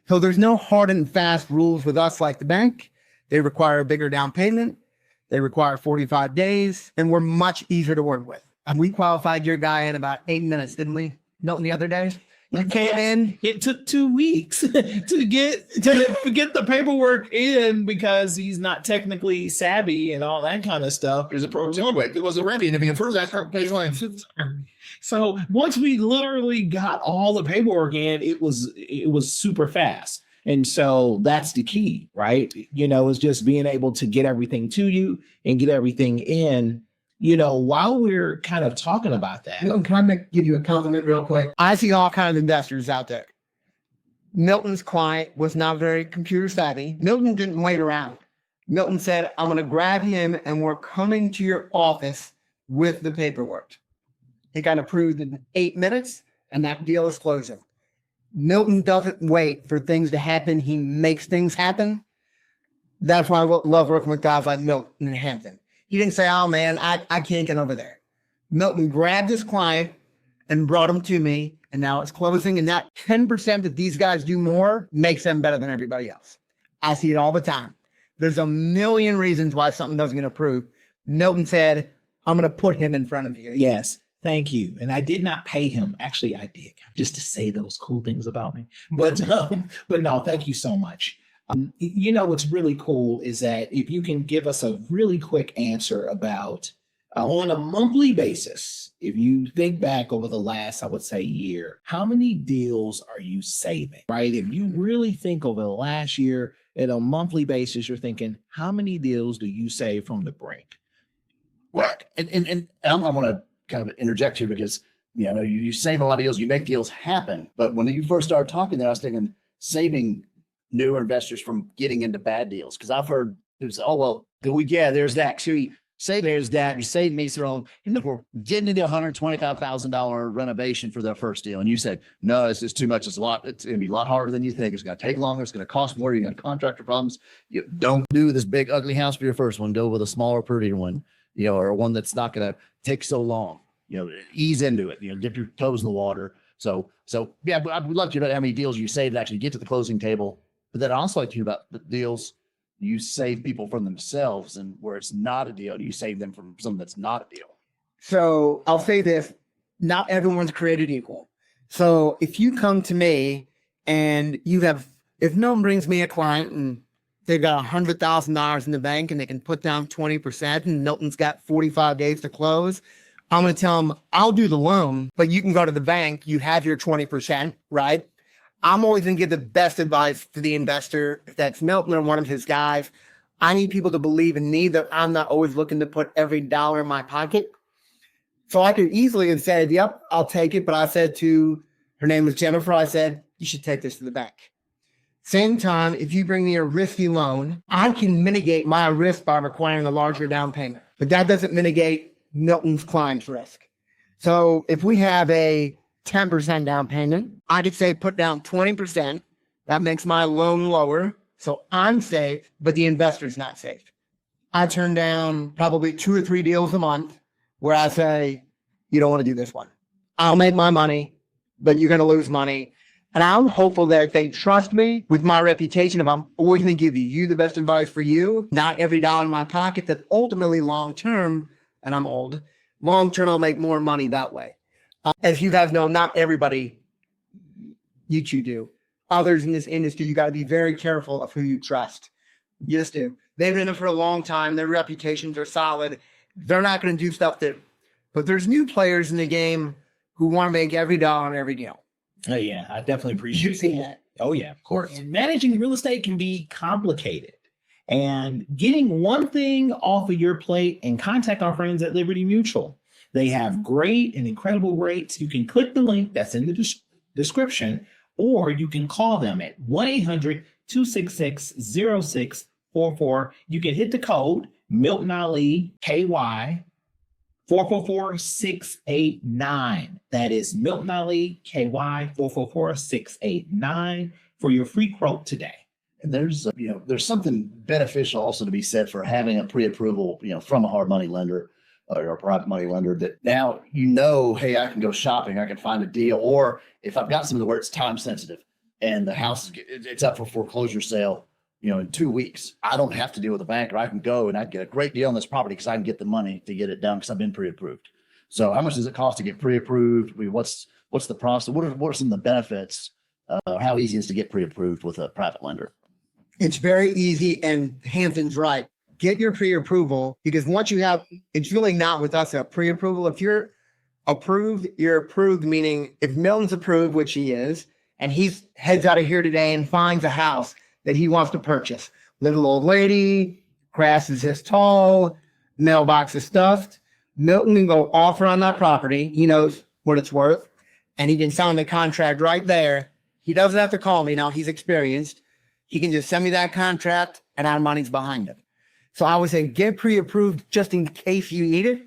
So there's no hard and fast rules with us like the bank. They require a bigger down payment. They require 45 days, and we're much easier to work with. And we qualified your guy in about 8 minutes, didn't we? Milton, the other day? You came in. It took 2 weeks to get the paperwork in because he's not technically savvy and all that kind of stuff. There's a program way. It wasn't ready. And if you first asked so once we literally got all the paperwork in, it was super fast. And so that's the key, right? Is just being able to get everything to you and get everything in. While we're kind of talking about that. Can I give you a compliment real quick? I see all kinds of investors out there. Milton's client was not very computer savvy. Milton didn't wait around. Milton said, I'm going to grab him and we're coming to your office with the paperwork. He got approved in 8 minutes and that deal is closing. Milton doesn't wait for things to happen. He makes things happen. That's why I love working with guys like Milton and Hampton. He didn't say, oh man, I can't get over there. Milton grabbed his client and brought him to me, and now it's closing. And that 10% that these guys do more makes them better than everybody else. I see it all the time. There's a million reasons why something doesn't get approved. Milton said, I'm going to put him in front of you. Yes, thank you. And I did not pay him. Actually, I did, just to say those cool things about me. But no, thank you so much. What's really cool is that if you can give us a really quick answer about on a monthly basis, if you think back over the last, I would say, year, how many deals are you saving, right? If you really think over the last year at a monthly basis, you're thinking, how many deals do you save from the brink? Well, and I want to kind of interject here because, you save a lot of deals, you make deals happen. But when you first started talking there, I was thinking saving newer investors from getting into bad deals. Because I've heard there's there's that. So you say there's that. You say me wrong. We're getting into $125,000 renovation for their first deal. And you said, no, it's just too much. It's going to be a lot harder than you think. It's going to take longer. It's going to cost more. You got contractor problems. You don't do this big, ugly house for your first one. Go with a smaller, prettier one, or one that's not going to take so long. Ease into it, dip your toes in the water. So yeah, I would love to know how many deals you saved to actually get to the closing table. But then I also like to hear about the deals you save people from themselves, and where it's not a deal, you save them from something that's not a deal. So I'll say this, not everyone's created equal. So if you come to me and if no one brings me a client and they've got $100,000 in the bank and they can put down 20% and Milton's got 45 days to close, I'm going to tell them, I'll do the loan, but you can go to the bank. You have your 20%, right? I'm always going to give the best advice to the investor. If that's Milton or one of his guys, I need people to believe in me, that I'm not always looking to put every dollar in my pocket. So I could easily have said, yep, I'll take it. But I said to, her name was Jennifer, I said, you should take this to the bank. Same time, if you bring me a risky loan, I can mitigate my risk by requiring a larger down payment. But that doesn't mitigate Milton's client's risk. So if we have a 10% down payment, I could say put down 20%. That makes my loan lower. So I'm safe, but the investor's not safe. I turn down probably 2 or 3 deals a month where I say, you don't want to do this one. I'll make my money, but you're going to lose money. And I'm hopeful that if they trust me with my reputation, if I'm always going to give you the best advice for you, not every dollar in my pocket, that ultimately long-term, and I'm old, long-term I'll make more money that way. As you guys know, not everybody you do. Others in this industry, you got to be very careful of who you trust. You just do. They've been in it for a long time. Their reputations are solid. They're not going to do stuff but there's new players in the game who want to make every dollar on every deal. Oh yeah, I definitely appreciate that. Oh yeah, of course. And managing real estate can be complicated. And getting one thing off of your plate, and contact our friends at Liberty Mutual. They have great and incredible rates. You can click the link that's in the description, or you can call them at 1-800-266-0644. You can hit the code Milton Ali KY 444-689. That is Milton Ali KY 444-689 for your free quote today. And there's something beneficial also to be said for having a pre-approval, from a hard money lender or a private money lender, that now, hey, I can go shopping, I can find a deal. Or if I've got something where it's time sensitive, and the house it's up for foreclosure sale, in 2 weeks. I don't have to deal with a banker. I can go and I get a great deal on this property because I can get the money to get it done because I've been pre-approved. So how much does it cost to get pre-approved? I mean, what's the process? What are some of the benefits? How easy is it to get pre-approved with a private lender? It's very easy, and Hampton's right. Get your pre-approval, because once you have, it's really not with us a pre-approval. If you're approved, you're approved, meaning if Milton's approved, which he is, and he heads out of here today and finds a house that he wants to purchase. Little old lady, grass is this tall, mailbox is stuffed. Milton can go offer on that property. He knows what it's worth, and he can sign the contract right there. He doesn't have to call me now. He's experienced. He can just send me that contract, and our money's behind it. So I would say get pre-approved just in case you need it.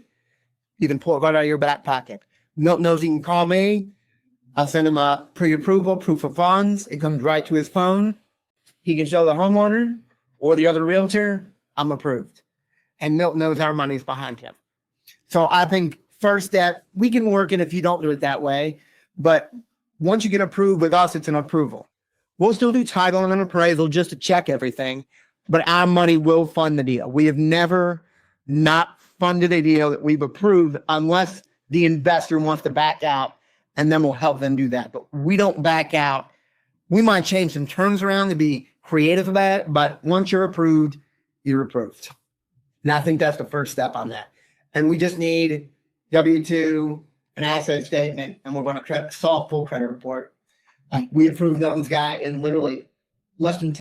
You can pull it right out of your back pocket. Milton knows he can call me. I'll send him a pre-approval, proof of funds. It comes right to his phone. He can show the homeowner or the other realtor, I'm approved. And Milton knows our money's behind him. So I think first step, we can work it if you don't do it that way. But once you get approved with us, it's an approval. We'll still do title and an appraisal just to check everything, but our money will fund the deal. We have never not funded a deal that we've approved unless the investor wants to back out, and then we'll help them do that. But we don't back out. We might change some terms around to be creative about it, but once you're approved, you're approved. And I think that's the first step on that. And we just need W-2, an asset statement, and we're going to solve full credit report. We approved Milton's guy in literally less than 10